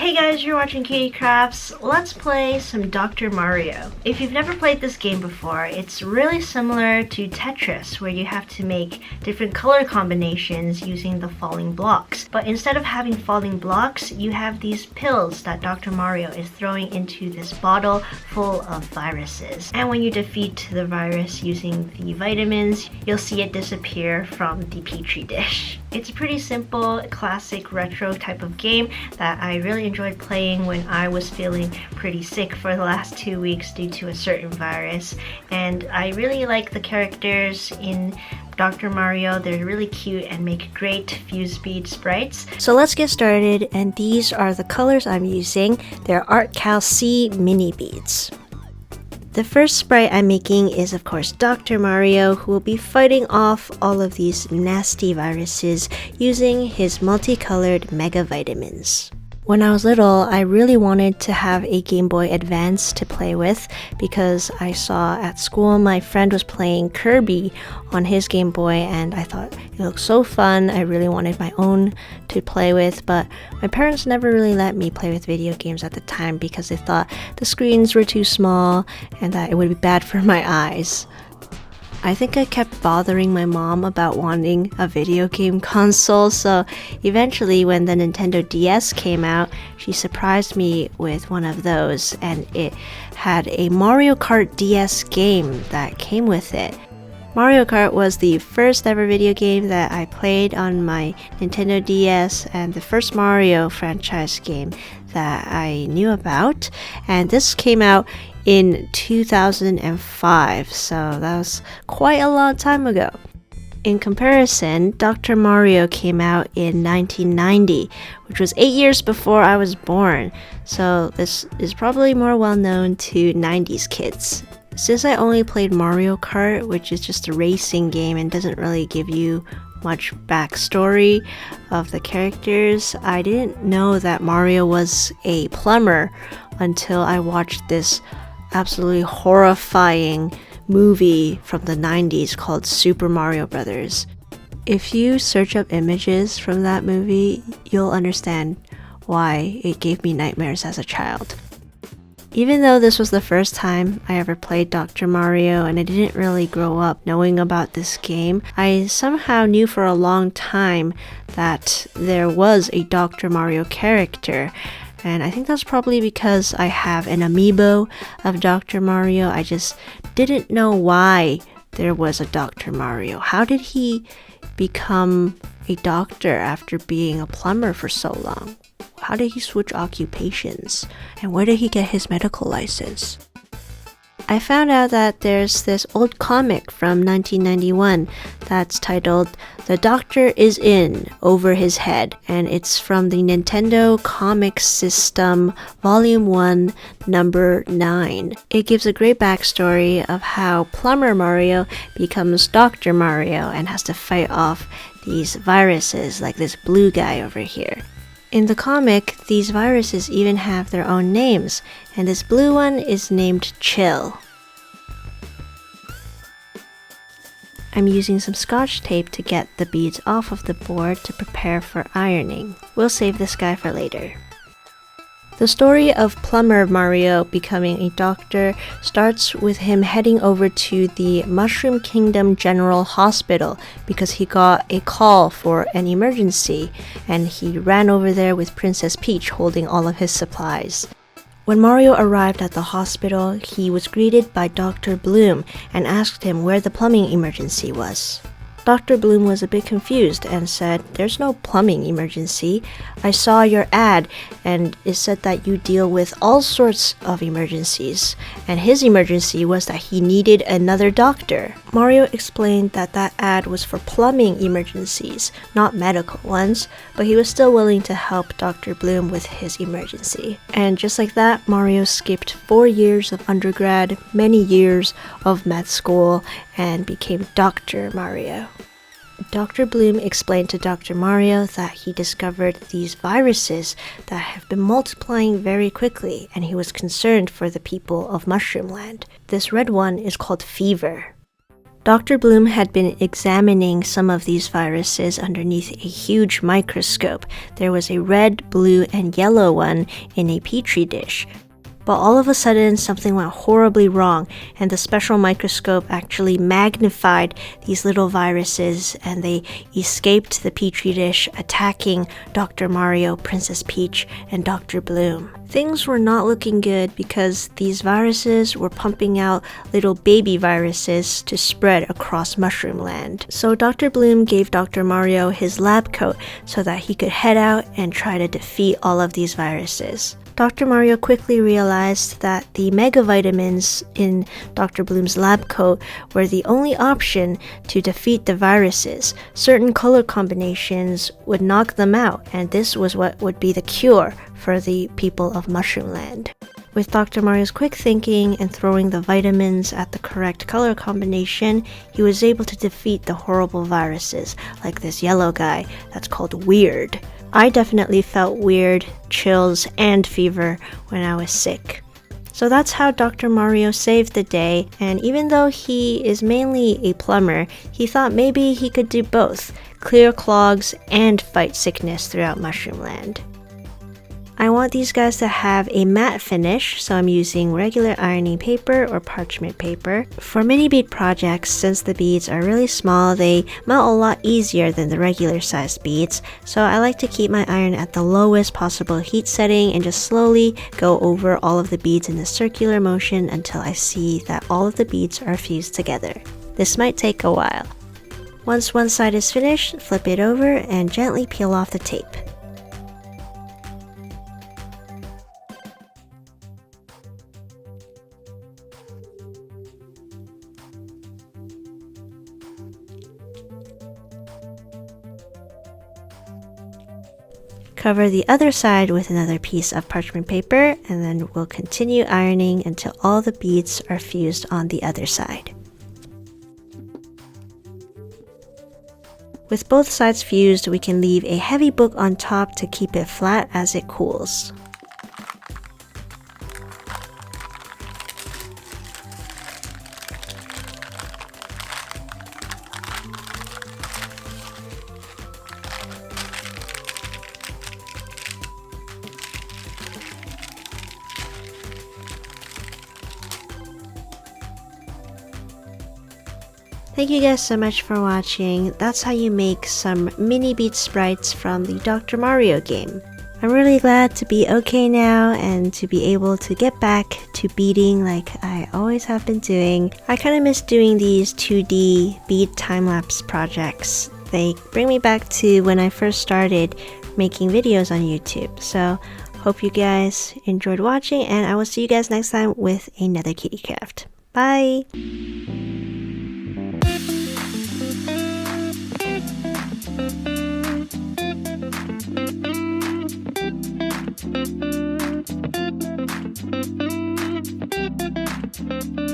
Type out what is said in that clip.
Hey guys, you're watching Cutie Crafts. Let's play some Dr. Mario. If you've never played this game before, it's really similar to Tetris, where you have to make different color combinations using the falling blocks. But instead of having falling blocks, you have these pills that Dr. Mario is throwing into this bottle full of viruses. And when you defeat the virus using the vitamins, you'll see it disappear from the petri dish. It's a pretty simple, classic retro type of game that I really enjoyed playing when I was feeling pretty sick for the last 2 weeks due to a certain virus. And I really like the characters in Dr. Mario. They're really cute and make great fuse bead sprites. So let's get started, and these are the colors I'm using. They're Art Cal C mini beads. The first sprite I'm making is of course Dr. Mario, who will be fighting off all of these nasty viruses using his multicolored mega vitamins. When I was little, I really wanted to have a Game Boy Advance to play with because I saw at school my friend was playing Kirby on his Game Boy and I thought it looked so fun. I really wanted my own to play with, but my parents never really let me play with video games at the time because they thought the screens were too small and that it would be bad for my eyes. I think I kept bothering my mom about wanting a video game console, so eventually when the Nintendo DS came out, she surprised me with one of those, and it had a Mario Kart DS game that came with it. Mario Kart was the first ever video game that I played on my Nintendo DS and the first Mario franchise game that I knew about, and this came out in 2005, so that was quite a long time ago. In comparison, Dr. Mario came out in 1990, which was 8 years before I was born, so this is probably more well known to 90s kids. Since I only played Mario Kart, which is just a racing game and doesn't really give you much backstory of the characters, I didn't know that Mario was a plumber until I watched this absolutely horrifying movie from the 90s called Super Mario Brothers. If you search up images from that movie, you'll understand why it gave me nightmares as a child. Even though this was the first time I ever played Dr. Mario and I didn't really grow up knowing about this game, I somehow knew for a long time that there was a Dr. Mario character. And I think that's probably because I have an amiibo of Dr. Mario. I just didn't know why there was a Dr. Mario. How did he become a doctor after being a plumber for so long? How did he switch occupations? And where did he get his medical license? I found out that there's this old comic from 1991 that's titled The Doctor is In, Over His Head, and it's from the Nintendo Comic System Volume 1, Number 9. It gives a great backstory of how Plumber Mario becomes Dr. Mario and has to fight off these viruses like this blue guy over here. In the comic, these viruses even have their own names, and this blue one is named Chill. I'm using some scotch tape to get the beads off of the board to prepare for ironing. We'll save this guy for later. The story of Plumber Mario becoming a doctor starts with him heading over to the Mushroom Kingdom General Hospital because he got a call for an emergency, and he ran over there with Princess Peach holding all of his supplies. When Mario arrived at the hospital, he was greeted by Dr. Bloom and asked him where the plumbing emergency was. Dr. Bloom was a bit confused and said, "There's no plumbing emergency. I saw your ad and it said that you deal with all sorts of emergencies." And his emergency was that he needed another doctor. Mario explained that that ad was for plumbing emergencies, not medical ones, but he was still willing to help Dr. Bloom with his emergency. And just like that, Mario skipped 4 years of undergrad, many years of med school, and became Dr. Mario. Dr. Bloom explained to Dr. Mario that he discovered these viruses that have been multiplying very quickly, and he was concerned for the people of Mushroom Land. This red one is called Fever. Dr. Bloom had been examining some of these viruses underneath a huge microscope. There was a red, blue, and yellow one in a petri dish. But all of a sudden, something went horribly wrong, and the special microscope actually magnified these little viruses, and they escaped the petri dish, attacking Dr. Mario, Princess Peach, and Dr. Bloom. Things were not looking good because these viruses were pumping out little baby viruses to spread across Mushroom Land. So Dr. Bloom gave Dr. Mario his lab coat so that he could head out and try to defeat all of these viruses. Dr. Mario quickly realized that the mega vitamins in Dr. Bloom's lab coat were the only option to defeat the viruses. Certain color combinations would knock them out, and this was what would be the cure for the people of Mushroom Land. With Dr. Mario's quick thinking and throwing the vitamins at the correct color combination, he was able to defeat the horrible viruses, like this yellow guy that's called Weird. I definitely felt weird, chills, and fever when I was sick. So that's how Dr. Mario saved the day, and even though he is mainly a plumber, he thought maybe he could do both, clear clogs and fight sickness throughout Mushroom Land. I want these guys to have a matte finish, so I'm using regular ironing paper or parchment paper. For mini bead projects, since the beads are really small, they melt a lot easier than the regular sized beads, so I like to keep my iron at the lowest possible heat setting and just slowly go over all of the beads in a circular motion until I see that all of the beads are fused together. This might take a while. Once one side is finished, flip it over and gently peel off the tape. Cover the other side with another piece of parchment paper, and then we'll continue ironing until all the beads are fused on the other side. With both sides fused, we can leave a heavy book on top to keep it flat as it cools. Thank you guys so much for watching. That's how you make some mini bead sprites from the Dr. Mario game. I'm really glad to be okay now and to be able to get back to beading like I always have been doing. I kind of miss doing these 2D bead time-lapse projects. They bring me back to when I first started making videos on YouTube. So hope you guys enjoyed watching, and I will see you guys next time with another kitty craft. Bye! Thank you.